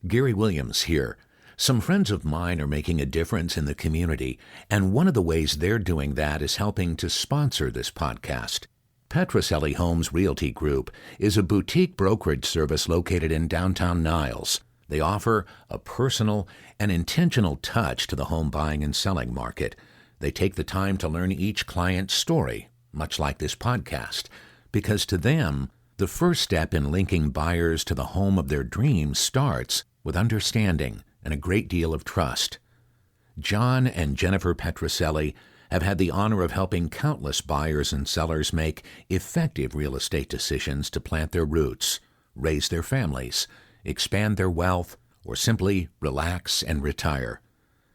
Gary Williams here. Some friends of mine are making a difference in the community, and one of the ways they're doing that is helping to sponsor this podcast. Petroselli Homes Realty Group is a boutique brokerage service located in downtown Niles. They offer a personal and intentional touch to the home buying and selling market. They take the time to learn each client's story, much like this podcast, because to them, the first step in linking buyers to the home of their dreams starts with understanding and a great deal of trust. John and Jennifer Petroselli have had the honor of helping countless buyers and sellers make effective real estate decisions to plant their roots, raise their families, expand their wealth, or simply relax and retire.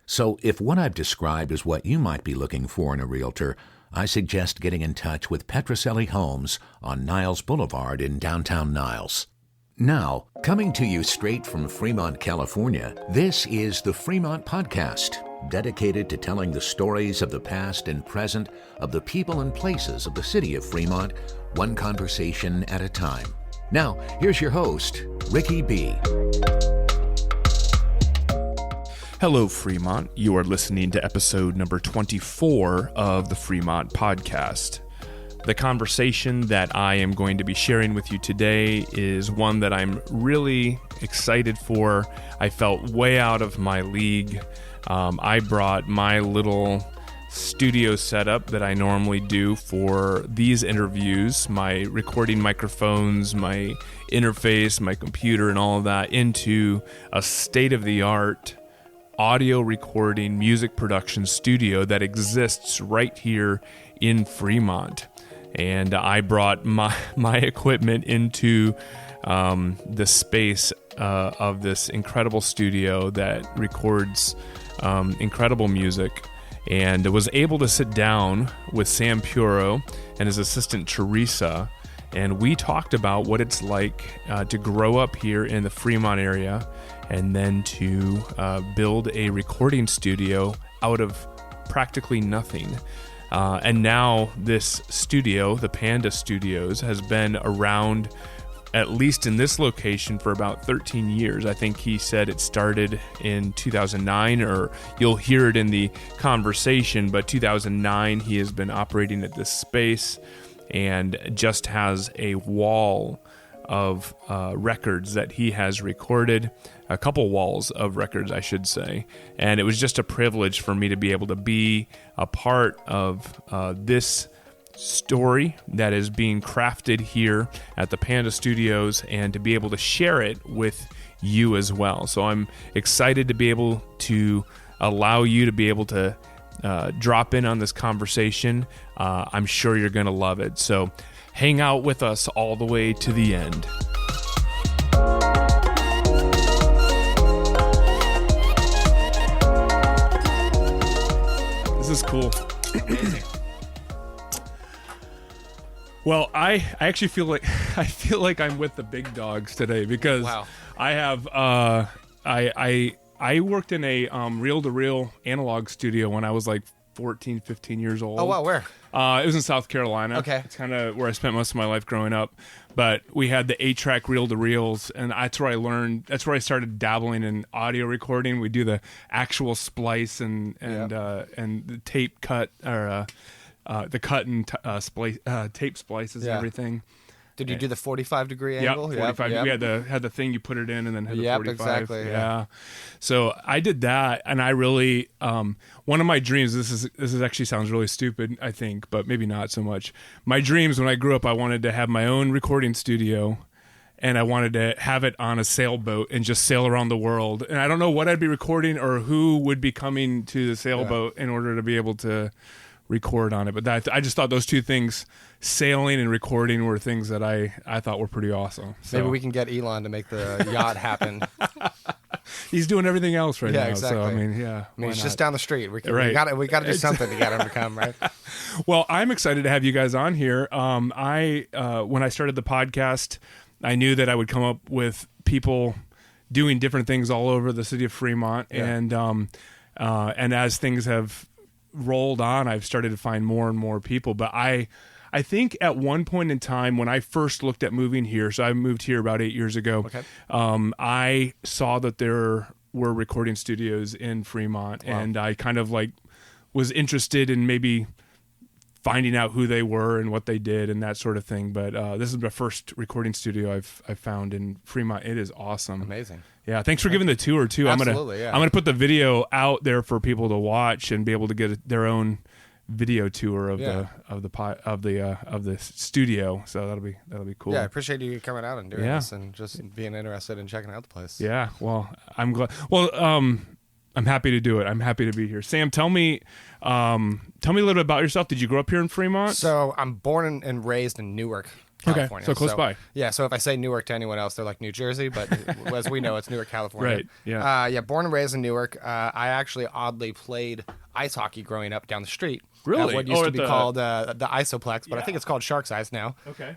So if what I've described is what you might be looking for in a realtor, I suggest getting in touch with Petroselli Homes on Niles Boulevard in downtown Niles. Now, coming to you straight from Fremont, California, this is the Fremont Podcast, dedicated to telling the stories of the past and present of the people and places of the city of Fremont, one conversation at a time. Now, here's your host, Ricky B. Hello, Fremont. You are listening to episode number 24 of the Fremont Podcast. The conversation that I am going to be sharing with you today is one that I'm really excited for. I felt way out of my league. I brought my little studio setup that I normally do for these interviews, my recording microphones, my interface, my computer, and all of that into a state-of-the-art audio recording, music production studio that exists right here in Fremont. And I brought my equipment into the space of this incredible studio that records incredible music, and was able to sit down with Sam Puro and his assistant Theresa, and we talked about what it's like to grow up here in the Fremont area and then to build a recording studio out of practically nothing. And now this studio, the Panda Studios, has been around, at least in this location, for about 13 years. I think he said it started in 2009, or you'll hear it in the conversation, but 2009 he has been operating at this space and just has a wall of records that he has recorded, a couple walls of records, I should say. And it was just a privilege for me to be able to be a part of this story that is being crafted here at the Panda Studios and to be able to share it with you as well. So I'm excited to be able to allow you to be able to drop in on this conversation. I'm sure you're going to love it. So hang out with us all the way to the end. This is cool. Well, I actually feel like I'm with the big dogs today because wow. I have I worked in a reel-to-reel analog studio when I was like 14, 15 years old. Oh, wow, where? It was in South Carolina. Okay. It's kind of where I spent most of my life growing up. But we had the 8-track reel-to-reels, and that's where I learned. That's where I started dabbling in audio recording. We do the actual splice and the tape cut, or the cut and tape splices and everything. Did you do the 45-degree angle? Yeah, 45. Yep. We had the thing you put it in and then had the 45. Exactly. Yeah. So I did that, and I really one of my dreams. This is actually sounds really stupid, I think, but maybe not so much. My dreams when I grew up, I wanted to have my own recording studio, and I wanted to have it on a sailboat and just sail around the world. And I don't know what I'd be recording or who would be coming to the sailboat in order to be able to record on it. But I just thought those two things, sailing and recording, were things that I thought were pretty awesome. So. Maybe we can get Elon to make the yacht happen. He's doing everything else right now. Exactly. So, I mean, he's just down the street. We right. got to do something to get him to come, right? Well, I'm excited to have you guys on here. When I started the podcast, I knew that I would come up with people doing different things all over the city of Fremont, and as things have rolled on, I've started to find more and more people. But I I think at one point in time when I first looked at moving here, so I moved here about 8 years ago. Okay. I saw that there were recording studios in Fremont, and I kind of like was interested in maybe finding out who they were and what they did and that sort of thing. But this is the first recording studio I've found in Fremont. It is awesome. Amazing. Yeah, thanks for giving the tour too. Absolutely, I'm gonna put the video out there for people to watch and be able to get their own video tour of the studio. So that'll be cool. Yeah, I appreciate you coming out and doing this and just being interested in checking out the place. Yeah, well, I'm glad. Well, I'm happy to do it. I'm happy to be here. Sam, tell me a little bit about yourself. Did you grow up here in Fremont? So I'm born and raised in Newark, California. So close by. Yeah, so if I say Newark to anyone else, they're like New Jersey, but as we know, it's Newark, California. Right, yeah. Born and raised in Newark. I actually oddly played ice hockey growing up down the street. Really? What used to be called the Isoplex, but I think it's called Shark's Ice now. Okay.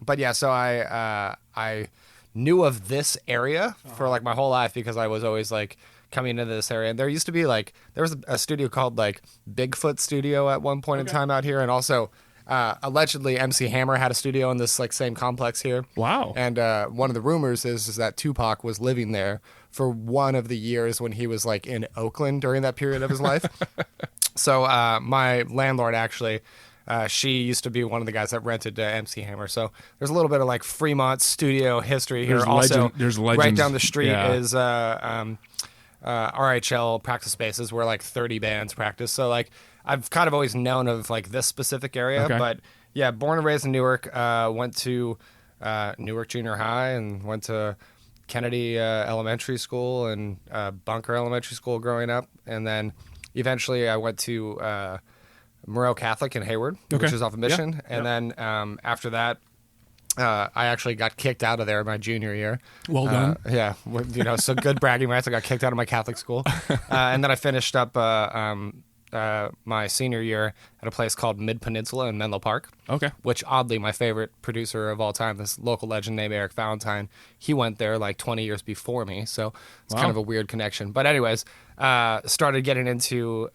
But yeah, so I knew of this area for like my whole life because I was always like coming into this area. And there used to be there was a studio called like Bigfoot Studio at one point in time out here, and also allegedly MC Hammer had a studio in this like same complex here. Wow. And one of the rumors is that Tupac was living there for one of the years when he was like in Oakland during that period of his life. So my landlord actually, she used to be one of the guys that rented MC Hammer. So there's a little bit of like Fremont studio history here. There's legends. Right down the street is RHL practice spaces where like 30 bands practice. So like I've kind of always known of like this specific area, but yeah, born and raised in Newark, went to Newark Junior High and went to Kennedy Elementary School and Bunker Elementary School growing up. And then eventually I went to Moreau Catholic in Hayward, which is off of Mission. And then after that, I actually got kicked out of there my junior year. Well done. Yeah, so good bragging rights. I got kicked out of my Catholic school. And then I finished up my senior year at a place called Mid-Peninsula in Menlo Park. Okay. Which, oddly, my favorite producer of all time, this local legend named Eric Valentine, he went there like 20 years before me. So it's kind of a weird connection. But anyways, started getting into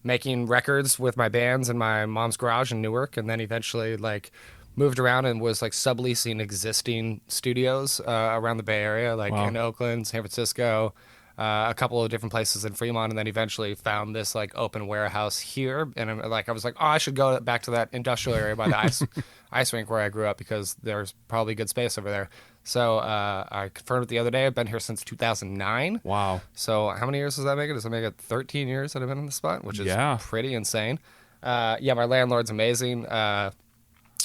making records with my bands in my mom's garage in Newark, and then eventually like moved around and was like subleasing existing studios around the Bay Area, like in Oakland, San Francisco, a couple of different places in Fremont, and then eventually found this like open warehouse here. And I was like, oh, I should go back to that industrial area by the ice rink where I grew up because there's probably good space over there. So I confirmed it the other day. I've been here since 2009. Wow. So how many years does that make it? Does that make it 13 years that I've been in the spot, which is pretty insane. My landlord's amazing.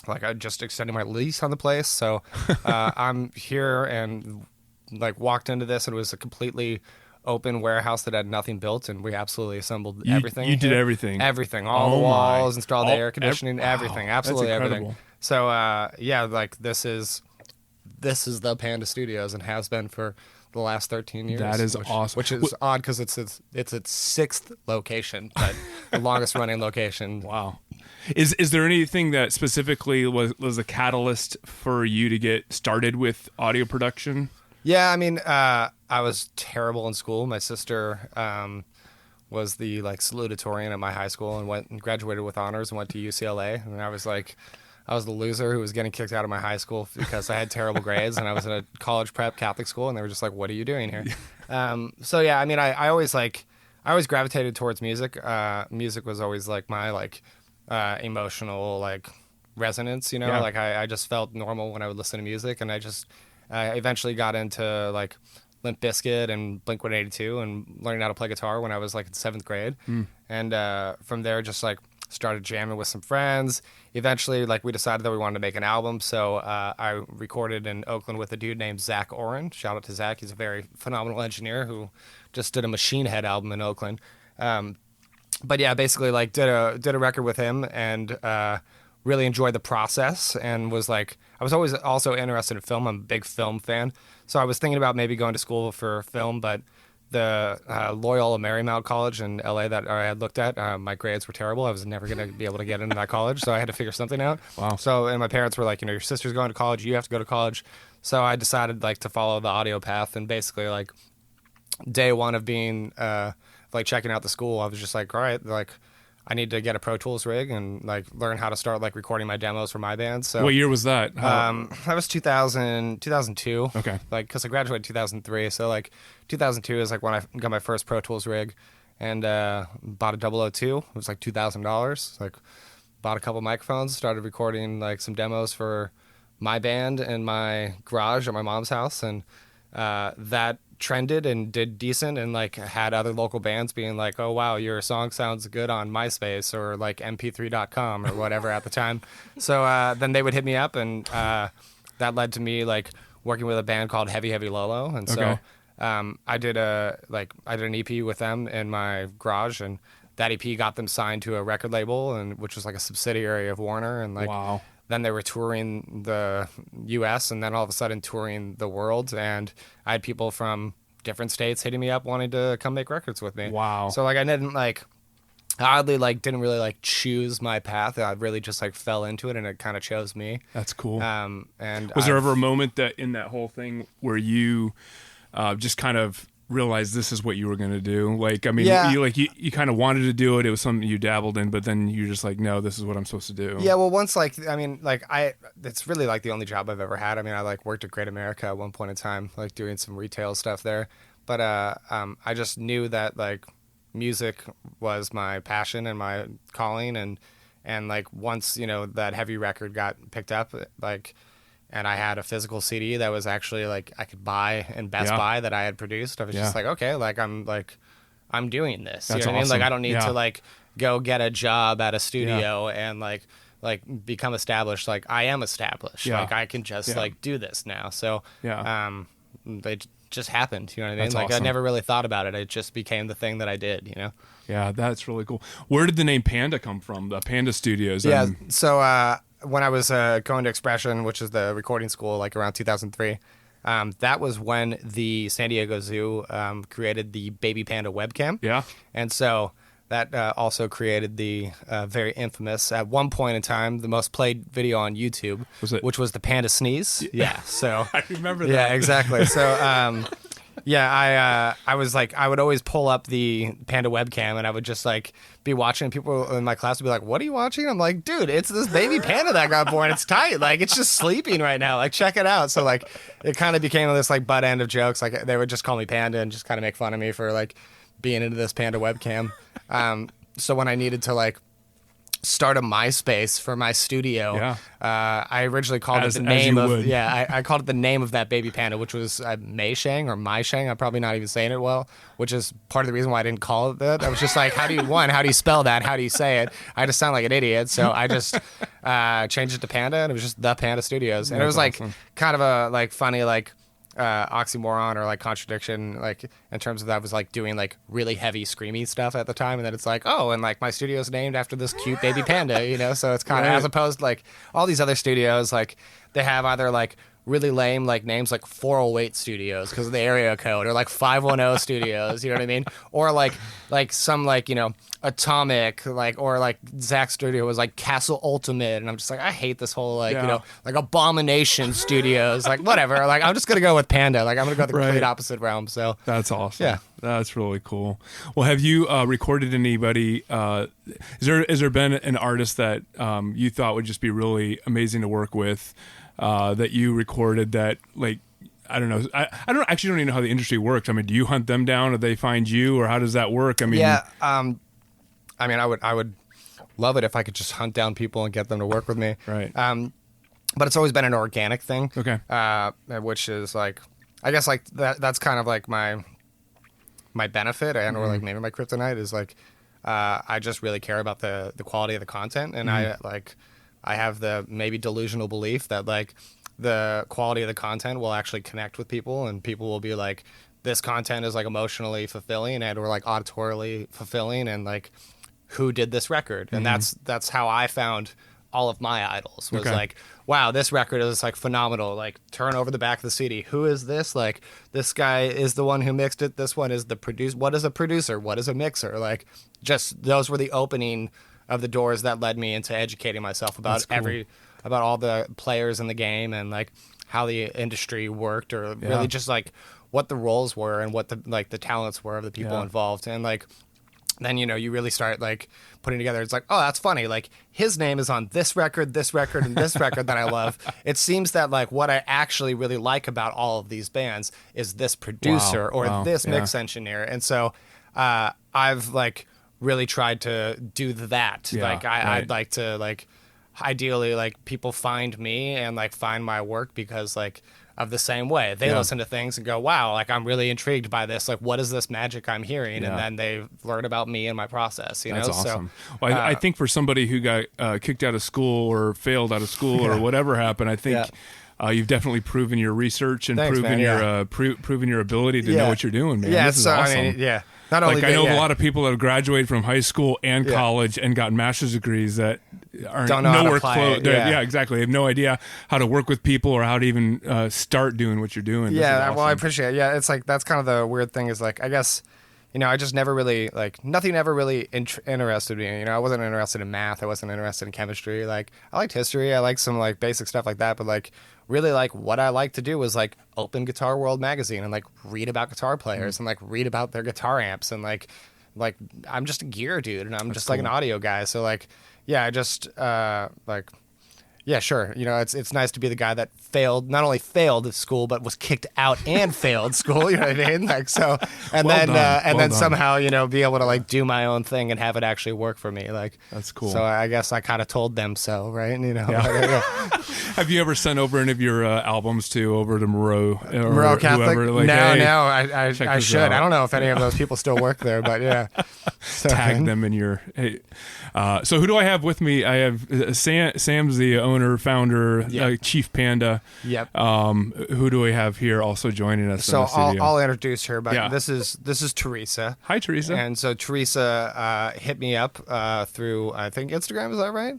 Like I just extended my lease on the place, so I'm here and like walked into this and it was a completely open warehouse that had nothing built, and we absolutely assembled everything. You did everything, all the walls, installed the air conditioning, everything, absolutely everything. So like this is the Panda Studios and has been for the last 13 years. That is awesome. Which is odd because it's its sixth location, but the longest running location. Wow. Is there anything that specifically was a catalyst for you to get started with audio production? Yeah, I mean, I was terrible in school. My sister was the like salutatorian at my high school and went and graduated with honors and went to UCLA. And I was the loser who was getting kicked out of my high school because I had terrible grades, and I was in a college prep Catholic school, and they were just like, "What are you doing here?" So yeah, I mean, I always gravitated towards music. Music was always like my like emotional like resonance, like I just felt normal when I would listen to music, and I eventually got into like Limp Bizkit and Blink-182 and learning how to play guitar when I was like in 7th grade. And from there just like started jamming with some friends. Eventually like we decided that we wanted to make an album, so I recorded in Oakland with a dude named Zach Oren. Shout out to Zach. He's a very phenomenal engineer who just did a Machine Head album in Oakland. But yeah, basically like did a record with him and really enjoyed the process, and was like, I was always also interested in film. I'm a big film fan. So I was thinking about maybe going to school for film, but the Loyola Marymount College in LA that I had looked at, my grades were terrible. I was never going to be able to get into that college, so I had to figure something out. Wow. So, and my parents were like, your sister's going to college, you have to go to college. So I decided like to follow the audio path, and basically like day one of being like checking out the school, I was just like, all right, like I need to get a Pro Tools rig and like learn how to start like recording my demos for my band. So what year was that? that was 2002. Okay. Like, cause I graduated 2003. So like 2002 is like when I got my first Pro Tools rig and bought a 002. It was like $2,000. Like bought a couple microphones, started recording like some demos for my band in my garage at my mom's house. And that trended and did decent, and like had other local bands being like, oh wow, your song sounds good on MySpace or like mp3.com or whatever at the time. So then they would hit me up, and that led to me like working with a band called Heavy Heavy Lolo. And so I did an EP with them in my garage, and that EP got them signed to a record label, and which was like a subsidiary of Warner. And like wow. Then they were touring the U.S. and then all of a sudden touring the world. And I had people from different states hitting me up wanting to come make records with me. Wow. So like I didn't like, oddly like didn't really like choose my path. I really just like fell into it, and it kind of chose me. That's cool. And was there ever a moment that in that whole thing where you just kind of realized this is what you were going to do? Like, I mean, you kind of wanted to do it. It was something you dabbled in, but then you're just like, no, this is what I'm supposed to do. Yeah. Well, once it's really like the only job I've ever had. I mean, I like worked at Great America at one point in time, like doing some retail stuff there. But I just knew that like music was my passion and my calling. And like once, that Heavy record got picked up, like, and I had a physical CD that was actually like I could buy in Best Buy that I had produced. I was just like, okay, like I'm doing this. That's you know what I mean? awesome. Like I don't need to like go get a job at a studio and like become established. Like I am established. Yeah. Like I can just like do this now. So it just happened. You know what I mean? That's like awesome. I never really thought about it. It just became the thing that I did. Yeah, that's really cool. Where did the name Panda come from? The Panda Studios. Yeah. So when I was going to Expression, which is the recording school, like around 2003, that was when the San Diego Zoo created the Baby Panda webcam. Yeah. And so that also created the very infamous, at one point in time, the most played video on YouTube, which was the Panda Sneeze. Yeah. So I remember that. Yeah, exactly. So I was like, I would always pull up the Panda webcam, and I would just like be watching. People in my class would be like, "What are you watching?" I'm like, "Dude, it's this baby panda that got born. It's tight. Like, it's just sleeping right now. Like, check it out." So like, it kind of became this like butt end of jokes. Like they would just call me Panda and just kind of make fun of me for like being into this Panda webcam. So when I needed to like start a MySpace for my studio, I originally called it the name of I called it the name of that baby panda, which was Mei Shang or Mai Shang. I'm probably not even saying it well, which is part of the reason why I didn't call it that. I was just like, how do you spell that? How do you say it? I just sound like an idiot, so I just changed it to Panda, and it was just the Panda Studios. And it was like kind of a like funny like oxymoron or like contradiction, like in terms of that was like doing like really heavy screamy stuff at the time, and then it's like, oh, and like my studio's named after this cute baby panda, so it's kind of as opposed to like all these other studios, like they have either like really lame like names like 408 Studios because of the area code, or like 510 Studios, you know what I mean? Or like some like, Atomic, like, or like Zach's studio was like Castle Ultimate, and I'm just like, I hate this whole like, like Abomination Studios, like whatever. Like I'm just gonna go with Panda. Like I'm gonna go the complete opposite realm. So that's awesome. Yeah, that's really cool. Well, have you recorded anybody? Has there been an artist that you thought would just be really amazing to work with? That you recorded that, like, I don't know. I don't even know how the industry works. I mean, do you hunt them down, or they find you, or how does that work? I mean, I mean, I would love it if I could just hunt down people and get them to work with me. Right. But it's always been an organic thing. Okay. Which is like, I guess like that's kind of like my benefit, and or like maybe my kryptonite is like, I just really care about the quality of the content, and I have the maybe delusional belief that like the quality of the content will actually connect with people, and people will be like, this content is like emotionally fulfilling and or like auditorily fulfilling, and like who did this record? And that's how I found all of my idols, was like, wow, this record is like phenomenal. Like turn over the back of the CD. Who is this? Like this guy is the one who mixed it. This one is the producer. What is a producer? What is a mixer? Like just those were the opening of the doors that led me into educating myself about about all the players in the game, and like how the industry worked, or really just like what the roles were and what the talents were of the people involved. And like then, you really start like putting together. It's like, oh, that's funny. Like his name is on this record, and this record that I love. It seems that like what I actually really like about all of these bands is this producer or this mix engineer. And so I've like really tried to do that. Like I'd like to like ideally like people find me and like find my work because like of the same way. They listen to things and go, wow, like I'm really intrigued by this. Like, what is this magic I'm hearing? And then they learn about me and my process, That's know? Awesome. Well, I think for somebody who got kicked out of school or failed out of school or whatever happened, I think you've definitely proven your research and proven your ability to know what you're doing, man. This is awesome. I mean, not only I know a lot of people that have graduated from high school and college and gotten master's degrees that are don't know nowhere how to close. apply it. Yeah, exactly. They have no idea how to work with people or how to even start doing what you're doing. Yeah, well, I appreciate it. Yeah, it's like that's kind of the weird thing is like I guess I just never really like nothing ever really interested me. I wasn't interested in math. I wasn't interested in chemistry. Like I liked history. I liked some like basic stuff like that. But like really like what I like to do was like open Guitar World magazine and like read about guitar players and like read about their guitar amps and like I'm just a gear dude and I'm just like an audio guy. So like I just like. Yeah, sure. It's nice to be the guy that not only failed school, but was kicked out and failed school. You know what I mean? Like so, and then somehow be able to like do my own thing and have it actually work for me. Like that's cool. So I guess I kind of told them so, right? Have you ever sent over any of your albums over to Moreau Catholic? Whoever, like, I should. Out. I don't know if any of those people still work there, but yeah. So, tag them in your. Hey. So who do I have with me? I have Sam's the owner, founder, Chief Panda. Yep. Who do we have here also joining us? So in the studio? I'll introduce her, but this is Theresa. Hi, Theresa. And so Theresa hit me up through I think Instagram. Is that right?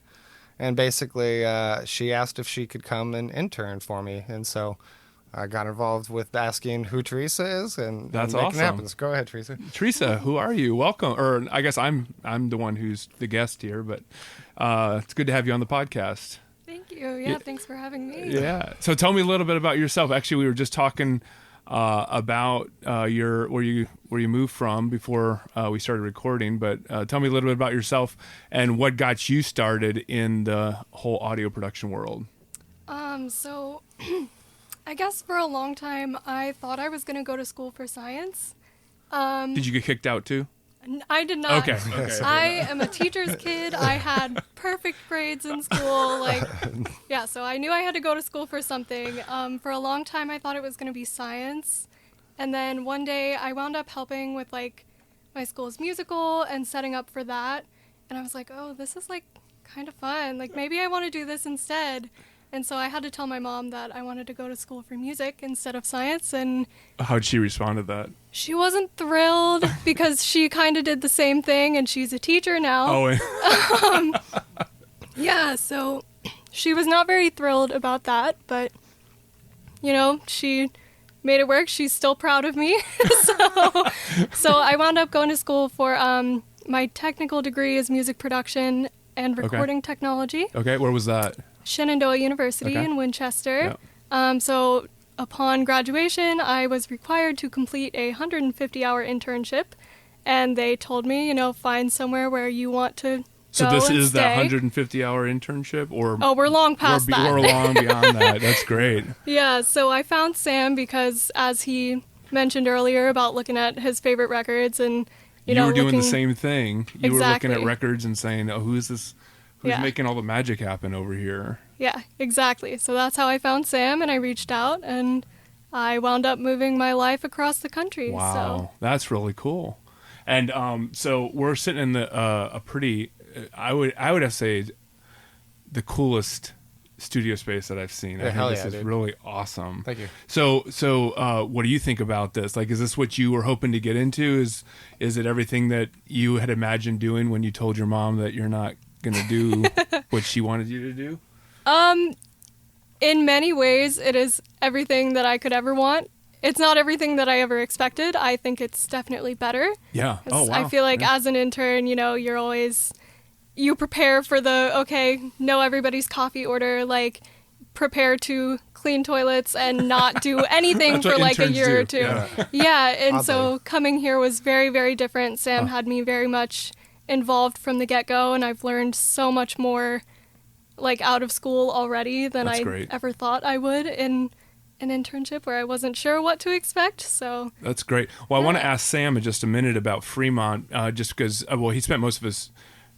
And basically she asked if she could come and intern for me, and so I got involved with asking who Theresa is, and that's making awesome. It happen. Go ahead, Theresa. Theresa, who are you? Welcome. Or I guess I'm the one who's the guest here, but it's good to have you on the podcast. Thank you. Yeah, thanks for having me. Yeah. So tell me a little bit about yourself. Actually, we were just talking about where you moved from before we started recording, but tell me a little bit about yourself and what got you started in the whole audio production world. So I guess for a long time I thought I was going to go to school for science. Did you get kicked out too? I did not. Okay. I am a teacher's kid. I had perfect grades in school. So I knew I had to go to school for something. For a long time, I thought it was going to be science. And then one day, I wound up helping with, my school's musical and setting up for that. And I was like, oh, this is, kind of fun. Maybe I want to do this instead. And so I had to tell my mom that I wanted to go to school for music instead of science. And how'd she respond to that? She wasn't thrilled because she kind of did the same thing, and she's a teacher now. So she was not very thrilled about that, but, she made it work. She's still proud of me. So I wound up going to school for my technical degree is music production and recording technology. Okay, where was that? Shenandoah University in Winchester. Yep. So upon graduation, I was required to complete a 150-hour internship, and they told me, find somewhere where you want to So go this and is stay. that 150-hour internship? We're long past that. We're long beyond that. That's great. Yeah, so I found Sam because, as he mentioned earlier about looking at his favorite records and, you were doing the same thing. You were looking at records and saying, oh, who's this? Who's making all the magic happen over here? Yeah, exactly. So that's how I found Sam, and I reached out, and I wound up moving my life across the country. Wow, that's really cool. And so we're sitting in a pretty, I would have to say, the coolest studio space that I've seen. I think this is really awesome. Thank you. So what do you think about this? Is this what you were hoping to get into? Is it everything that you had imagined doing when you told your mom that you're not going to do what she wanted you to do? In many ways, it is everything that I could ever want. It's not everything that I ever expected. I think it's definitely better. Yeah. Oh, wow. I feel like as an intern, you're always, you prepare for know everybody's coffee order, prepare to clean toilets and not do anything That's for what like a interns year or do. two. Yeah, and Oddly. so coming here was very, very different. Sam had me very much involved from the get-go, and I've learned so much more like out of school already than That's I great. ever thought I would in an internship where I wasn't sure what to expect. So That's great. Well, I want to ask Sam in just a minute about Fremont, just because, well, he spent most of his,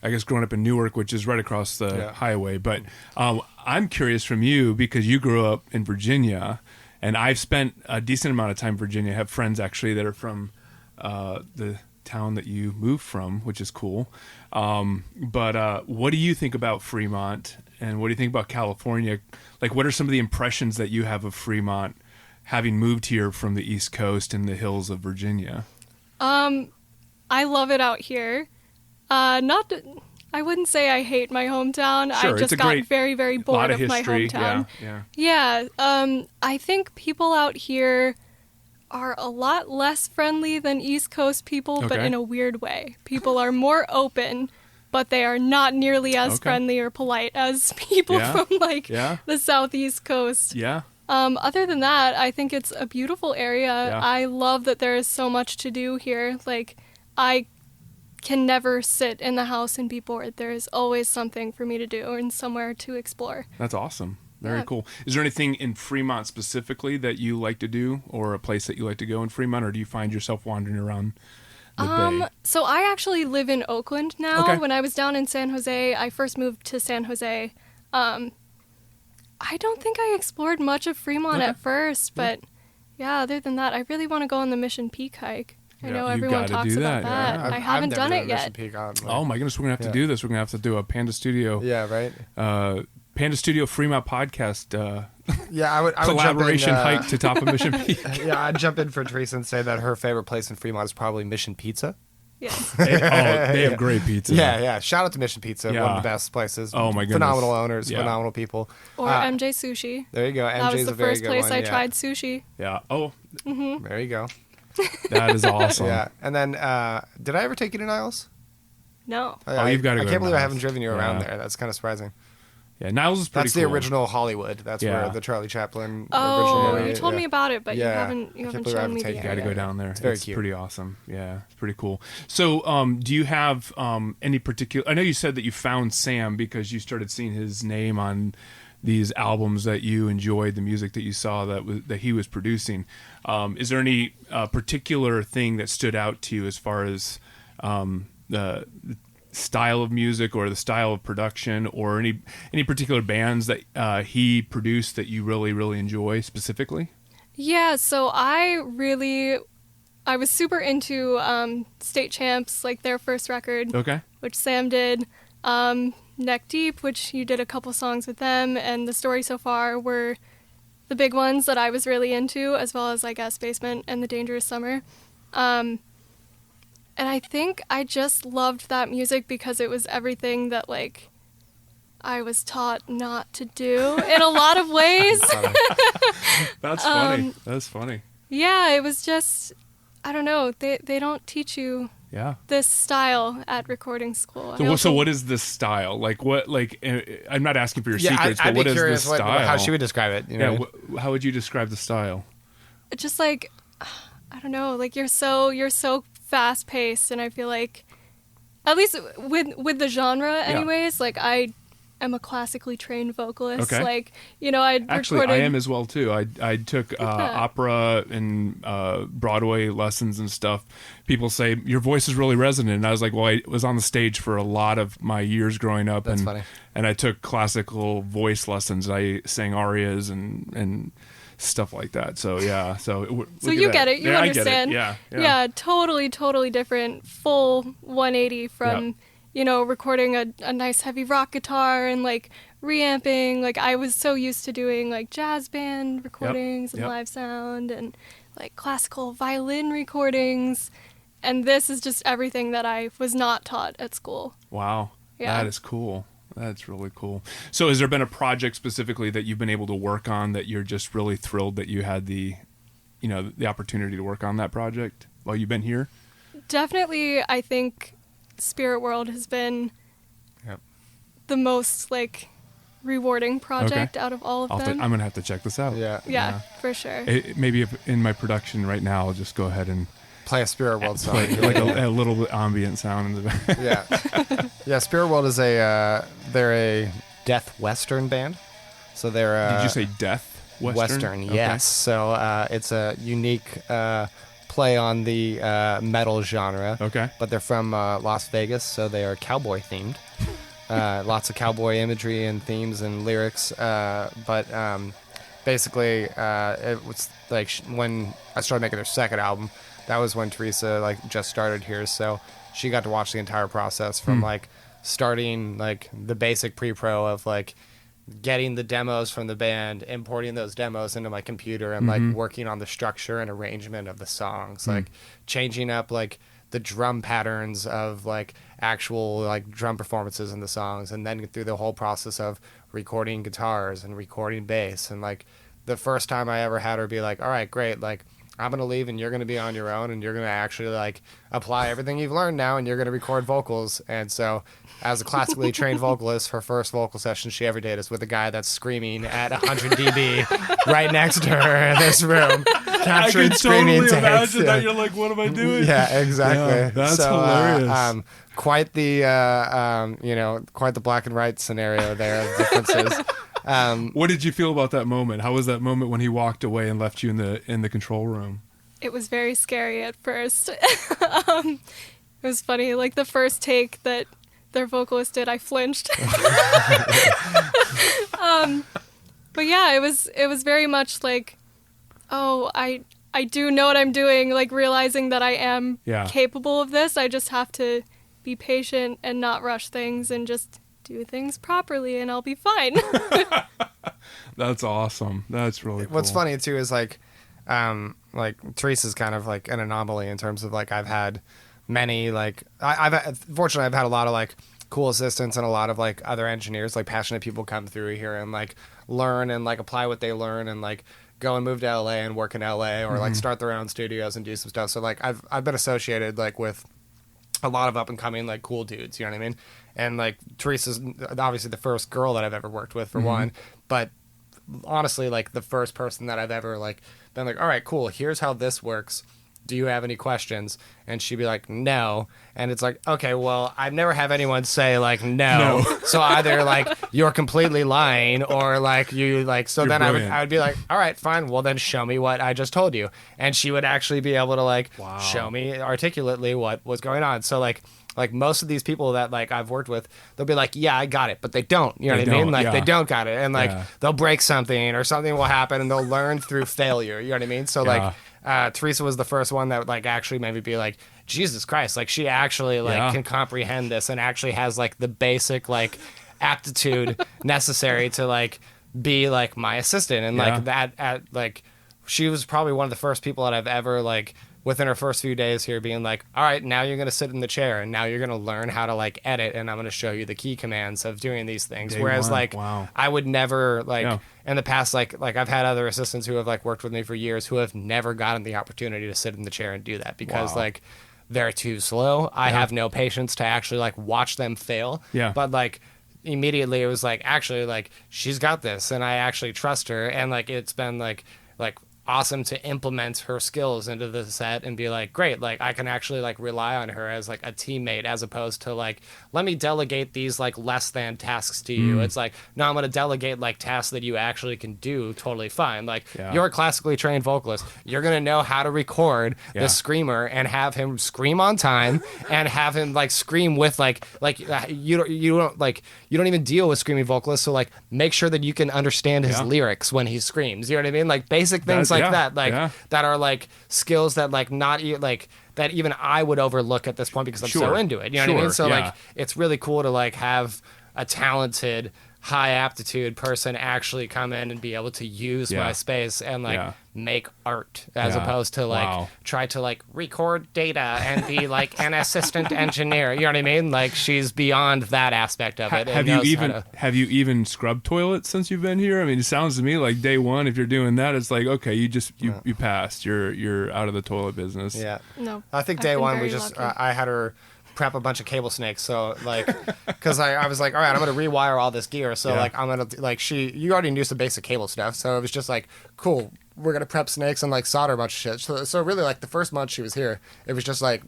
I guess, growing up in Newark, which is right across the highway. But I'm curious from you, because you grew up in Virginia, and I've spent a decent amount of time in Virginia. I have friends, actually, that are from the town that you moved from, which is cool. But what do you think about Fremont, and what do you think about California? Like, what are some of the impressions that you have of Fremont, having moved here from the East Coast and the hills of Virginia? I love it out here. I wouldn't say I hate my hometown. Sure, I just got very, very bored lot of of my history. hometown. Yeah. I think people out here are a lot less friendly than East Coast people, but Okay. in a weird way. People are more open, but they are not nearly as friendly or polite as people from like the Southeast Coast. Yeah. Other than that, I think it's a beautiful area. Yeah. I love that there is so much to do here. Like, I can never sit in the house and be bored. There is always something for me to do and somewhere to explore. That's awesome. Very Yeah. cool. Is there anything in Fremont specifically that you like to do, or a place that you like to go in Fremont, or do you find yourself wandering around the bay? So I actually live in Oakland now. Okay. When I was down in San Jose, I first moved to San Jose. I don't think I explored much of Fremont at first, but other than that, I really want to go on the Mission Peak hike. I Yeah, know you everyone gotta talks do about that, that. yeah. I haven't I've done never it Mission yet. Peak on, Oh my goodness, we're gonna have to do this. We're gonna have to do a Panda Studio. Yeah, right. Panda Studio Fremont podcast Yeah, I would collaboration jump in, hike to top of Mission Peak. Yeah, I'd jump in for Teresa and say that her favorite place in Fremont is probably Mission Pizza. Yes. They have great pizza. Yeah. Shout out to Mission Pizza, Yeah. one of the best places. Oh, my goodness. Phenomenal owners, Yeah. phenomenal people. Or MJ Sushi. There you go. That was MJ's the a very first good place one. I yeah. tried sushi. Yeah. Oh, There you go. that is awesome. Yeah, and then did I ever take you to Niles? No. Oh, you've gotta I go can't to believe I Niles. haven't driven you around Yeah. there. That's kind of surprising. Yeah, Niles is pretty That's cool. the original Hollywood. That's Yeah. where the Charlie Chaplin. Oh, originally, you told me about it, but you Yeah. haven't I can't shown believe I haven't me the taken You got to area. go down there. It's very cute. Pretty awesome. Yeah, it's pretty cool. So, do you have any particular? I know you said that you found Sam because you started seeing his name on these albums that you enjoyed, the music that you saw that he was producing. Is there any particular thing that stood out to you as far as the style of music or the style of production, or any particular bands that he produced that you really enjoy specifically? Yeah, so I was super into State Champs, like their first record, Okay. which Sam did. Neck Deep, which you did a couple songs with them, and The Story So Far were the big ones that I was really into, as well as, I guess, Basement and The Dangerous Summer. And I think I just loved that music because it was everything that, like, I was taught not to do in a lot of ways. That's funny. That's funny. Yeah, it was just, I don't know, they don't teach you Yeah. this style at recording school. So what is this style? Like what? Like I'm not asking for your secrets, I'd but what be is curious this style? how should we describe it? You know? Yeah. How would you describe the style? Just like, I don't know, like you're so fast paced, and I feel like, at least with the genre, anyways, like I am a classically trained vocalist. Okay. Like, you know, I am as well too. I took opera and Broadway lessons and stuff. People say your voice is really resonant, and I was like, well, I was on the stage for a lot of my years growing up. That's funny. And I took classical voice lessons. I sang arias and stuff like that. So yeah. So you get it. You understand. I get it. Yeah. Totally different. Full 180 from, you know, recording a nice heavy rock guitar and like reamping. Like I was so used to doing like jazz band recordings and live sound and like classical violin recordings. And this is just everything that I was not taught at school. Wow. Yeah. That is cool. That's really cool. So has there been a project specifically that you've been able to work on that you're just really thrilled that you had the opportunity to work on that project while you've been here? Definitely, I think Spirit World has been the most like rewarding project out of all of them. I'm going to have to check this out. Yeah, for sure. Maybe if in my production right now, I'll just go ahead and play a Spirit World song. Like a little bit ambient sound in the back. Yeah. Spirit World is they're a death western band. So they're Did you say death western? Western, yes. So it's a unique play on the metal genre. Okay. But they're from Las Vegas, so they are cowboy themed. Lots of cowboy imagery and themes and lyrics. But basically, it was like when I started making their second album, that was when Theresa like just started here. So she got to watch the entire process from like starting like the basic pre-pro of like getting the demos from the band, importing those demos into my computer, and like working on the structure and arrangement of the songs, like changing up like the drum patterns of like actual like drum performances in the songs, and then through the whole process of recording guitars and recording bass. And like the first time I ever had her be like, all right, great, like I'm going to leave and you're going to be on your own and you're going to actually like apply everything you've learned now and you're going to record vocals. And so as a classically trained vocalist, her first vocal session she ever did is with a guy that's screaming at 100 dB right next to her in this room, capturing screaming takes. I can totally imagine that. You're like, what am I doing? Yeah, exactly. Yeah, that's hilarious. Quite the quite the black and white scenario there of differences. What did you feel about that moment? How was that moment when he walked away and left you in the control room? It was very scary at first. It was funny, like the first take that their vocalist did, I flinched. But yeah, it was very much like, oh, I do know what I'm doing, like realizing that I am capable of this. I just have to be patient and not rush things and just do things properly and I'll be fine. That's awesome. That's really cool. What's funny too is like Theresa's kind of like an anomaly in terms of like I've had many like fortunately I've had a lot of like cool assistants and a lot of like other engineers, like passionate people come through here and like learn and like apply what they learn and like go and move to LA and work in LA or like start their own studios and do some stuff. So like I've been associated like with a lot of up and coming like cool dudes, you know what I mean? And like Theresa's obviously the first girl that I've ever worked with for one, but honestly like the first person that I've ever like been like, all right, cool, here's how this works. Do you have any questions? And she'd be like, no. And it's like, okay, well, I've never have anyone say like no. So either like you're completely lying or like you like, so you're then brilliant. I would be like, all right, fine. Well, then show me what I just told you. And she would actually be able to like show me articulately what was going on. So like most of these people that like I've worked with, they'll be like, yeah, I got it, but they don't, you know what I mean? Like they don't got it. And like they'll break something or something will happen and they'll learn through failure. You know what I mean? So like Theresa was the first one that would like actually maybe be like, Jesus Christ, like she actually like can comprehend this and actually has like the basic like aptitude necessary to like be like my assistant. And like that like she was probably one of the first people that I've ever like within her first few days here being like, all right, now you're going to sit in the chair and now you're going to learn how to like edit and I'm going to show you the key commands of doing these things. Whereas like I would never like in the past, like I've had other assistants who have like worked with me for years who have never gotten the opportunity to sit in the chair and do that because like they're too slow. I have no patience to actually like watch them fail. Yeah. But like immediately it was like, actually like she's got this and I actually trust her. And like, it's been like awesome to implement her skills into the set and be like, great, like I can actually like rely on her as like a teammate as opposed to like, let me delegate these like less than tasks to you. It's like, no, I'm going to delegate like tasks that you actually can do totally fine. Like you're a classically trained vocalist. You're going to know how to record the screamer and have him scream on time and have him like scream with like you don't even deal with screaming vocalists. So like make sure that you can understand his lyrics when he screams. You know what I mean? Like basic things like that, like that are like skills that like not like that even I would overlook at this point because I'm so into it. You know what I mean? So like it's really cool to like have a talented, high aptitude person actually come in and be able to use my space and like make art as opposed to like try to like record data and be like an assistant engineer. You know what I mean? Like she's beyond that aspect of it. Have you even scrubbed toilets since you've been here? I mean, it sounds to me like day one, if you're doing that, it's like, okay, you passed. You're out of the toilet business. Yeah. No. I think day one we just I had her prep a bunch of cable snakes. So like, because I was like, all right, I'm gonna rewire all this gear. So like I'm gonna like you already knew some basic cable stuff. So it was just like, cool, we're gonna prep snakes and like solder a bunch of shit. So really like the first month she was here, it was just like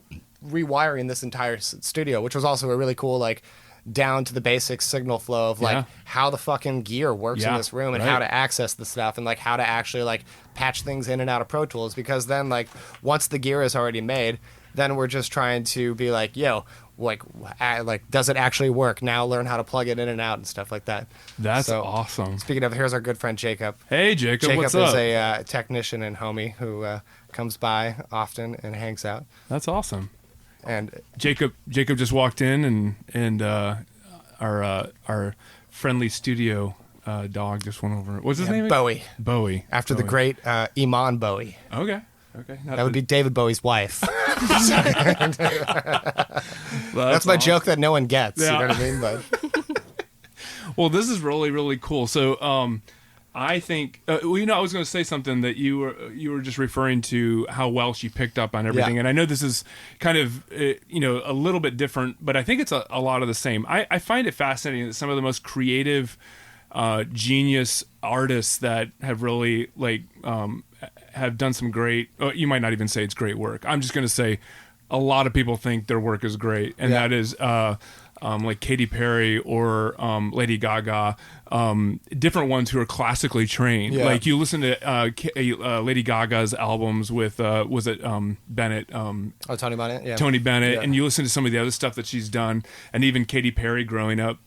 rewiring this entire studio, which was also a really cool like down to the basic signal flow of like how the fucking gear works in this room and how to access the stuff and like how to actually like patch things in and out of Pro Tools, because then like once the gear is already made, then we're just trying to be like, yo, like does it actually work? Now learn how to plug it in and out and stuff like that. That's awesome. Speaking of, here's our good friend Jacob. Hey Jacob, what's up? Jacob is a technician and homie who comes by often and hangs out. That's awesome. And Jacob just walked in, and our friendly studio dog just went over. What's his name? Bowie. Bowie. After the great Iman Bowie. Okay. That would be David Bowie's wife. That's my joke that no one gets. Yeah. You know what I mean? But well, this is really, really cool. So, I think, I was going to say something that you were just referring to how well she picked up on everything. Yeah. And I know this is kind of, a little bit different, but I think it's a lot of the same. I find it fascinating that some of the most creative, genius artists that have really have done some great, you might not even say it's great work. I'm just going to say a lot of people think their work is great. And that is, like Katy Perry or Lady Gaga, different ones who are classically trained. Yeah. Like you listen to Lady Gaga's albums with was it Bennett? Tony Bennett. Yeah. Tony Bennett, and you listen to some of the other stuff that she's done, and even Katy Perry growing up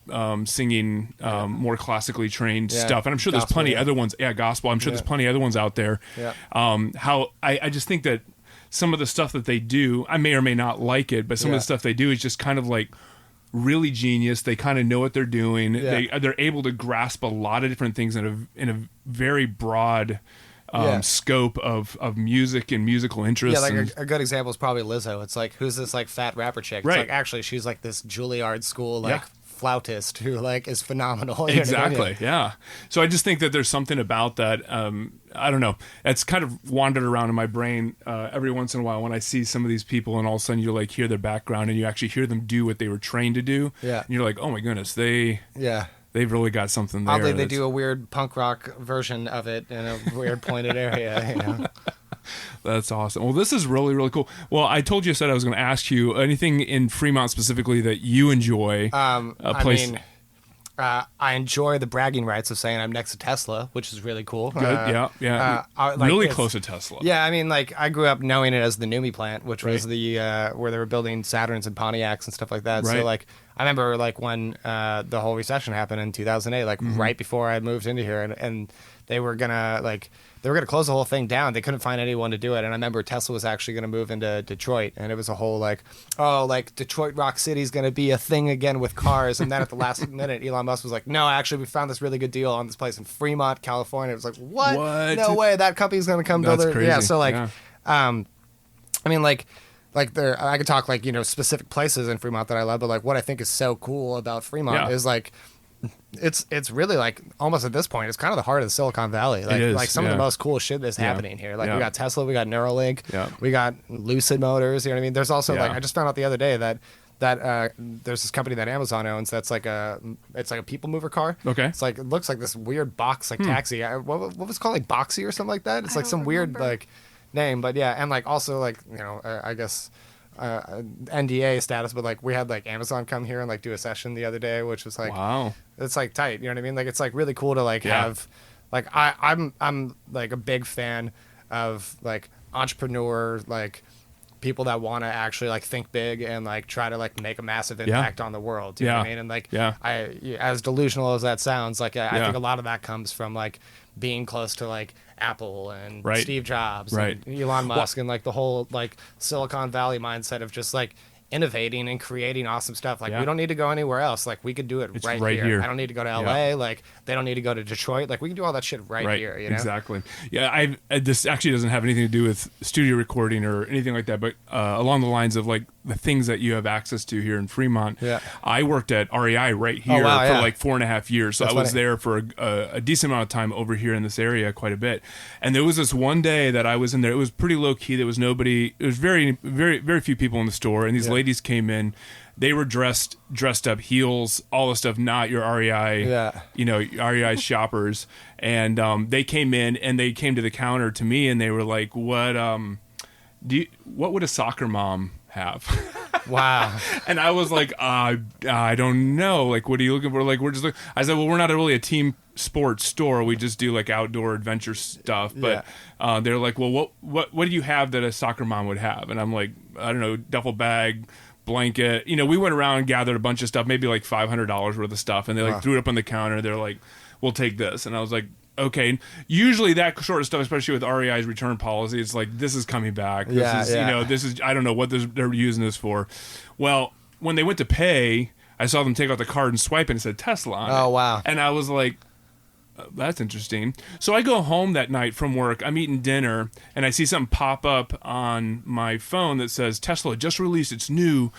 singing more classically trained stuff. And I'm sure there's plenty other ones. Yeah, gospel. I'm sure there's plenty other ones out there. Yeah. How I just think that some of the stuff that they do, I may or may not like it, but some of the stuff they do is just kind of like really genius. They kind of know what they're doing. They're able to grasp a lot of different things in a very broad scope of music and musical interests. Yeah, like a good example is probably Lizzo. It's like, who's this like fat rapper chick? It's like actually she's like this Juilliard school like flautist who like is phenomenal. Exactly. Yeah. So I just think that there's something about that. I don't know. It's kind of wandered around in my brain every once in a while when I see some of these people, and all of a sudden you like hear their background and you actually hear them do what they were trained to do. Yeah. And you're like, oh my goodness, they've really got something there. Oddly, they do a weird punk rock version of it in a weird pointed area. That's awesome. Well, this is really, really cool. Well, I told you, I said I was going to ask you anything in Fremont specifically that you enjoy. I enjoy the bragging rights of saying I'm next to Tesla, which is really cool. Good, really close to Tesla. Yeah, I mean, like I grew up knowing it as the NUMMI plant, which was the where they were building Saturns and Pontiacs and stuff like that. Right. So like I remember like when the whole recession happened in 2008, like right before I moved into here, and they were gonna close the whole thing down. They couldn't find anyone to do it. And I remember Tesla was actually going to move into Detroit. And it was a whole like, Detroit Rock City is going to be a thing again with cars. And then at the last minute, Elon Musk was like, no, actually, we found this really good deal on this place in Fremont, California. It was like, what? No way. That company's going to come build it. Crazy. Yeah. So like, I mean, like there, I could talk like, specific places in Fremont that I love. But like what I think is so cool about Fremont is like, it's really like almost at this point it's kind of the heart of the Silicon Valley. Like, it is, like some of the most cool shit that's happening here. Like we got Tesla, we got Neuralink, we got Lucid Motors. You know what I mean? There's also like I just found out the other day that there's this company that Amazon owns that's like it's like a people mover car. Okay. It's like it looks like this weird box like taxi. What was it called, like Boxy or something like that? It's like some weird like name, but yeah, and like also like I guess. NDA status, but like we had like Amazon come here and like do a session the other day, which was like wow, it's like tight, you know what I mean? Like it's like really cool to like have like I'm like a big fan of like entrepreneur, like people that want to actually like think big and like try to like make a massive impact on the world. You know what I mean? And like as delusional as that sounds, like I think a lot of that comes from like being close to like Apple and Steve Jobs and Elon Musk and like the whole like Silicon Valley mindset of just like innovating and creating awesome stuff. Like we don't need to go anywhere else. Like we could do it right here. I don't need to go to LA. Like they don't need to go to Detroit. Like we can do all that shit right here. You know? Exactly. Yeah. This actually doesn't have anything to do with studio recording or anything like that, but along the lines of like the things that you have access to here in Fremont. Yeah. I worked at REI right here for like 4.5 years. So I was there for a decent amount of time over here in this area, quite a bit. And there was this one day that I was in there. It was pretty low key. There was nobody. It was very, very, very few people in the store. And these ladies came in. They were dressed up, heels, all the stuff, not your REI, REI shoppers. And they came in and they came to the counter to me and they were like, what would a soccer mom have? Wow. And I was like, I don't know. Like, what are you looking for? Like, I said, well, we're not really a team sports store. We just do like outdoor adventure stuff. But they're like, well, what do you have that a soccer mom would have? And I'm like, I don't know, duffel bag, blanket. We went around and gathered a bunch of stuff, maybe like $500 worth of stuff. And they like threw it up on the counter. They're like, we'll take this. And I was like, okay. Usually that sort of stuff, especially with REI's return policy, it's like, this is coming back. This is, I don't know what they're using this for. Well, when they went to pay, I saw them take out the card and swipe and it said Tesla on it. Oh, wow. And I was like, that's interesting. So I go home that night from work. I'm eating dinner, and I see something pop up on my phone that says Tesla just released its new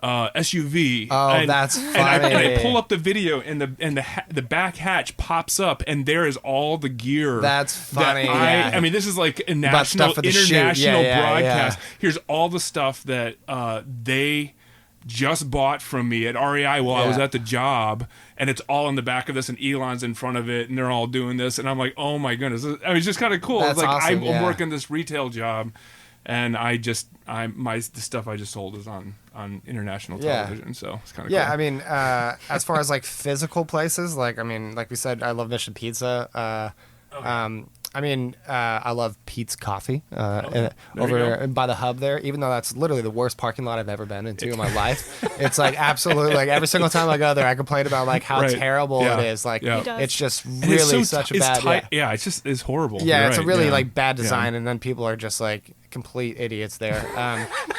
SUV. Oh, that's funny. And I pull up the video, and the back hatch pops up, and there is all the gear. That's funny. I mean, this is like a international broadcast. Yeah. Here's all the stuff that they just bought from me at REI while I was at the job, and it's all in the back of this, and Elon's in front of it, and they're all doing this, and I'm like, oh my goodness. I mean, it's just kind of cool. That's it's like awesome, I'm working this retail job, and the stuff I just sold is on international television, so it's kind of cool. I mean, as far as like physical places, like, I mean, like we said, I love Mission Pizza. I mean, I love Pete's Coffee over by the hub there, even though that's literally the worst parking lot I've ever been into in my life. It's like absolutely, like every single time I go there, I complain about like how terrible it is. Like it's just really such a bad. It's horrible. Yeah, it's a really like bad design, and then people are just like complete idiots there.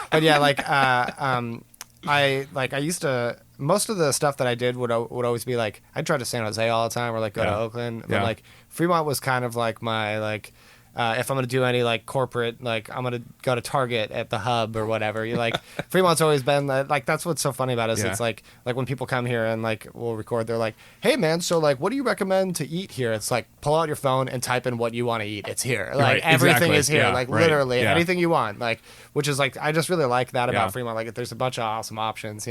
But yeah, like I used to. Most of the stuff that I did would always be like, I'd drive to San Jose all the time or like go to Oakland. But like Fremont was kind of like my like, if I'm going to do any like corporate, like I'm going to go to Target at the hub or whatever. You like Fremont's always been like, that's what's so funny about us. It's like when people come here and like we'll record, they're like, hey man, so like what do you recommend to eat here? It's like pull out your phone and type in what you want to eat. It's here. Like everything is here. Like literally anything you want. Like, which is like, I just really like that about Fremont. Like there's a bunch of awesome options,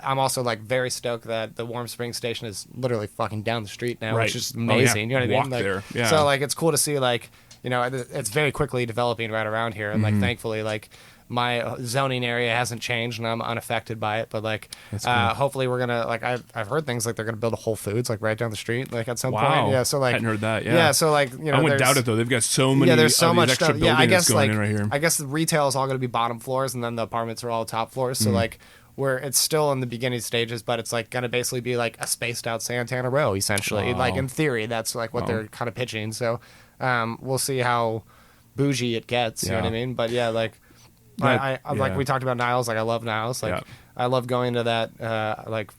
I'm also like very stoked that the Warm Springs station is literally fucking down the street now, which is amazing. You know what I mean? Like, there. So like, it's cool to see like, it's very quickly developing right around here. And like, thankfully, like my zoning area hasn't changed and I'm unaffected by it. But like, hopefully we're going to, like, I've heard things like they're going to build a Whole Foods like right down the street, like at some point. Yeah. So like, I hadn't heard that. Yeah. So like, I wouldn't doubt it though. They've got so many, there's so much extra stuff. Yeah. I guess going like, in right here. I guess the retail is all going to be bottom floors and then the apartments are all top floors. So like, where it's still in the beginning stages, but it's like going to basically be like a spaced out Santana Row, essentially. Like in theory, that's like what they're kind of pitching. So we'll see how bougie it gets. You know what I mean? But yeah, like like we talked about Niles. Like I love Niles. Like I love going to that. Like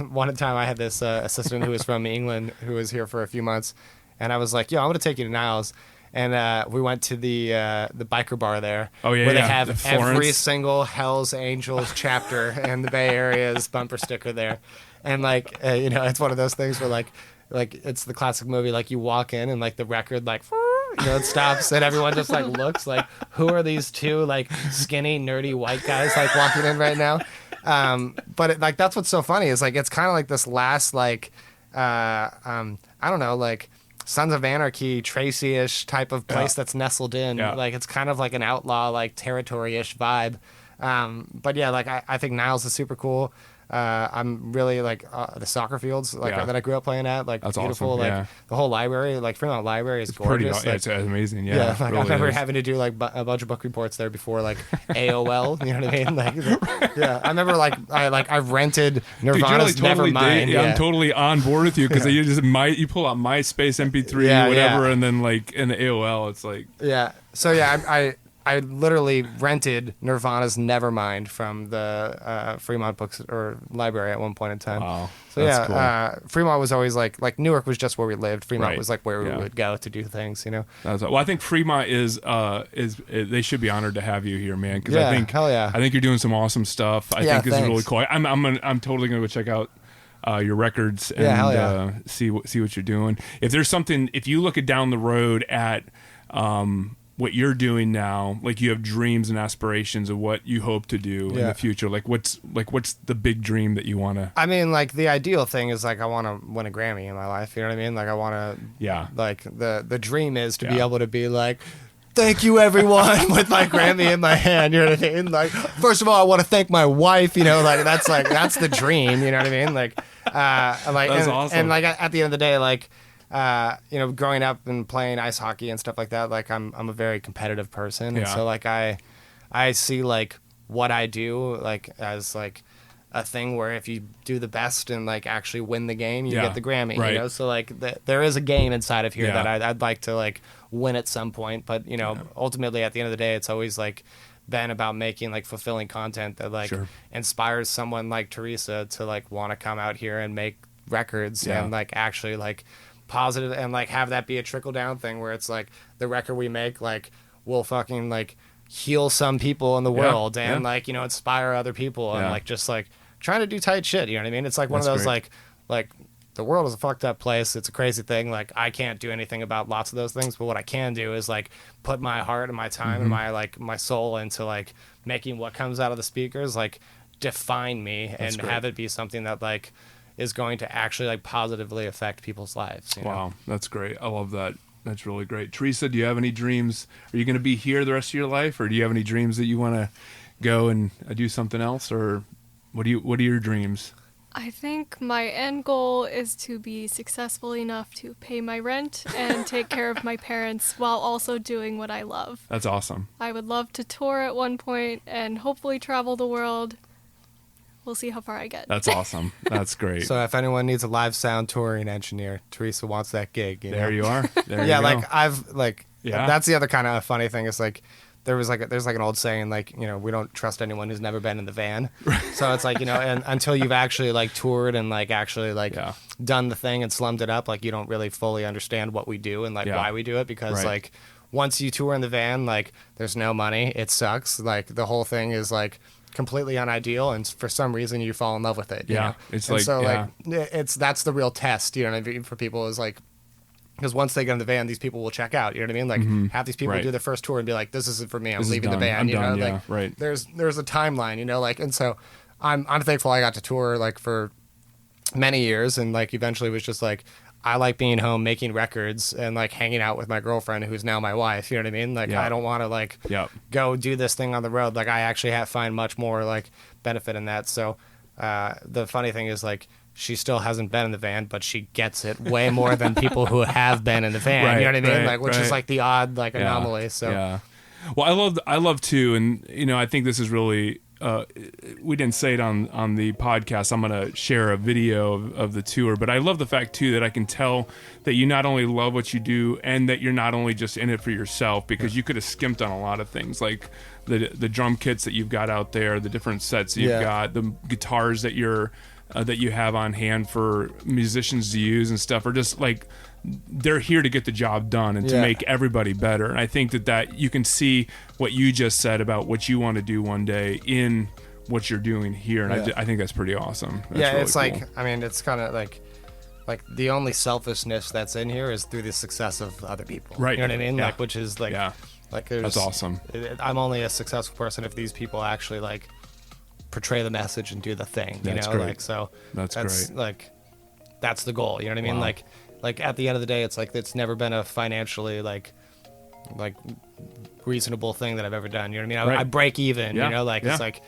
one time I had this assistant who was from England who was here for a few months, and I was like, "Yo, I'm going to take you to Niles." And we went to the biker bar there. Oh yeah, where they have every single Hell's Angels chapter in the Bay Area's bumper sticker there, and like it's one of those things where like it's the classic movie. Like you walk in and like the record like it stops and everyone just like looks like, who are these two like skinny nerdy white guys like walking in right now? But like that's what's so funny is like it's kind of like this last like I don't know, like Sons of Anarchy, Tracy-ish type of place that's nestled in. Like it's kind of like an outlaw, like territory-ish vibe. But yeah, like I think Niles is super cool. I'm really like the soccer fields like that I grew up playing at. Like that's beautiful. Awesome. Like the whole library, like Fremont Library is gorgeous. It's amazing. Yeah. Like really I remember having to do like a bunch of book reports there before like AOL. You know what I mean? Like I remember like I rented Nirvana's Nevermind. I'm totally on board with you because you pull out MySpace MP3 whatever, and then like in the AOL it's like So I I literally rented Nirvana's Nevermind from the Fremont Books or Library at one point in time. Wow. So That's cool. Fremont was always like Newark was just where we lived. Fremont Right. was like where we Yeah. would go to do things, you know. Well, I think Fremont is they should be honored to have you here, man. Because Yeah, I think hell yeah. I think you're doing some awesome stuff. I Yeah, think this is really thanks. cool. I'm totally gonna go check out your records and Yeah, hell yeah. see what you're doing. If there's something, if you look it down the road at what you're doing now, like you have dreams and aspirations of what you hope to do in the future. What's the big dream that you want to? I mean, like the ideal thing is like I want to win a Grammy in my life. You know what I mean? Like I want to. Like the dream is to be able to be like, thank you everyone with my Grammy in my hand. You know what I mean? Like first of all, I want to thank my wife. You know, like that's the dream. You know what I mean? Like, That's awesome. And like at the end of the day, like. You know, growing up and playing ice hockey and stuff like that, like I'm a very competitive person, and so like I see like what I do like as like a thing where if you do the best and like actually win the game, you get the Grammy. Right. You know, so like there is a game inside of here that I'd like to like win at some point, but you know, ultimately at the end of the day, it's always like been about making like fulfilling content that like inspires someone like Theresa to like want to come out here and make records and like actually like positive and like have that be a trickle down thing where it's like the record we make like will fucking like heal some people in the world and like, you know, inspire other people and like just like trying to do tight shit, you know what I mean? It's like one of those like the world is a fucked up place. It's a crazy thing. Like I can't do anything about lots of those things, but what I can do is like put my heart and my time and my like my soul into like making what comes out of the speakers like define me and have it be something that like is going to actually like positively affect people's lives. You know? Wow, that's great. I love that. That's really great. Theresa, do you have any dreams? Are you going to be here the rest of your life, or do you have any dreams that you want to go and do something else, or what are your dreams? I think my end goal is to be successful enough to pay my rent and take care of my parents while also doing what I love. That's awesome. I would love to tour at one point and hopefully travel the world. We'll see how far I get. That's awesome. That's great. So if anyone needs a live sound touring engineer, Theresa wants that gig. You know? There you are. There yeah, you like go. I've like that's the other kind of funny thing is like there's like an old saying like, you know, we don't trust anyone who's never been in the van. So it's like, you know, and until you've actually like toured and like actually like done the thing and slummed it up, like you don't really fully understand what we do and like why we do it because like once you tour in the van, like there's no money, it sucks. Like the whole thing is like completely unideal, and for some reason you fall in love with it. You know? It's and like so like that's the real test. You know what I mean? For people is like. Because once they get in the van, these people will check out. You know what I mean? Like half these people do their first tour and be like, "This isn't for me. I'm leaving the van." I'm you know, done. like there's a timeline. You know, like and so I'm thankful I got to tour like for many years, and like eventually was just like I like being home making records and like hanging out with my girlfriend who's now my wife. You know what I mean? Like I don't want to like go do this thing on the road. Like I actually find much more like benefit in that. So the funny thing is like. She still hasn't been in the van, but she gets it way more than people who have been in the van. You know what I mean? Like, which is like the odd like anomaly. So, well, I love too, and you know, I think this is really. We didn't say it on the podcast. I'm going to share a video of the tour, but I love the fact too that I can tell that you not only love what you do and that you're not only just in it for yourself, because you could have skimped on a lot of things like the drum kits that you've got out there, the different sets that you've got, the guitars that you have on hand for musicians to use and stuff are just like they're here to get the job done and to make everybody better. And I think that you can see what you just said about what you want to do one day in what you're doing here. And I think that's pretty awesome. That's really it's cool. like, I mean, it's kind of like the only selfishness that's in here is through the success of other people. Right. You know what I mean? Like, which is like, that's awesome. I'm only a successful person if these people actually like portray the message and do the thing. You That's know, great. like so. That's great. Like, that's the goal. You know what I mean? Wow. Like at the end of the day, it's like it's never been a financially like reasonable thing that I've ever done. You know what I mean? I break even. You know, like it's like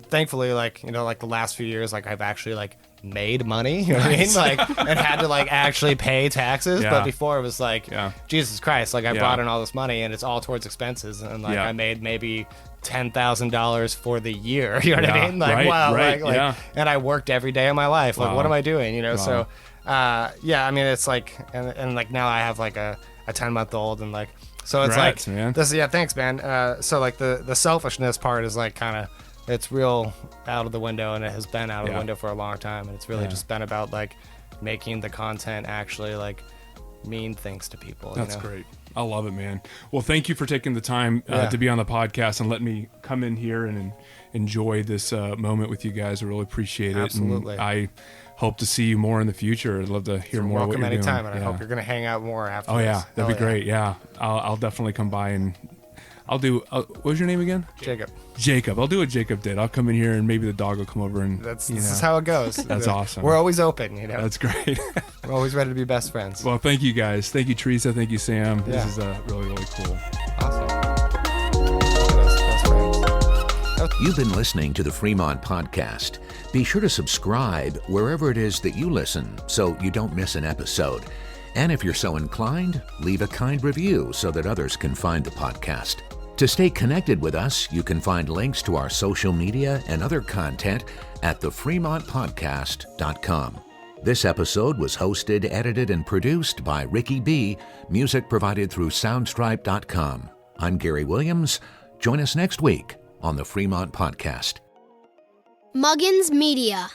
thankfully like you know like the last few years like I've actually like made money. You know what I mean? Like and had to like actually pay taxes. But before it was like Jesus Christ, like I brought in all this money and it's all towards expenses and like I made maybe $10,000 for the year. You know what I mean? Like wow, like and I worked every day of my life. Like what am I doing? You know, so I mean it's like and like now I have like a 10-month-old and like So it's Congrats, like man. this. Yeah, thanks, man. So like the selfishness part is like kind of, it's real out of the window, and it has been out of the window for a long time, and it's really just been about like making the content actually like mean things to people. That's great. I love it, man. Well, thank you for taking the time to be on the podcast and let me come in here and enjoy this moment with you guys. I really appreciate it. Absolutely. And I hope to see you more in the future. I'd love to hear more what Welcome you're anytime, doing. and I hope you're going to hang out more after Oh, this. yeah. That'd be great. Yeah. I'll definitely come by, and I'll do, what was your name again? Jacob. I'll do what Jacob did. I'll come in here, and maybe the dog will come over, and This is how it goes. That's awesome. We're always open, That's great. We're always ready to be best friends. Well, thank you guys. Thank you, Theresa. Thank you, Sam. Yeah. This is really, really cool. Awesome. Best friends. You've been listening to the Fremont Podcast. Be sure to subscribe wherever it is that you listen so you don't miss an episode. And if you're so inclined, leave a kind review so that others can find the podcast. To stay connected with us, you can find links to our social media and other content at thefremontpodcast.com. This episode was hosted, edited, and produced by Ricky B. Music provided through Soundstripe.com. I'm Gary Williams. Join us next week on the Fremont Podcast. Muggins Media.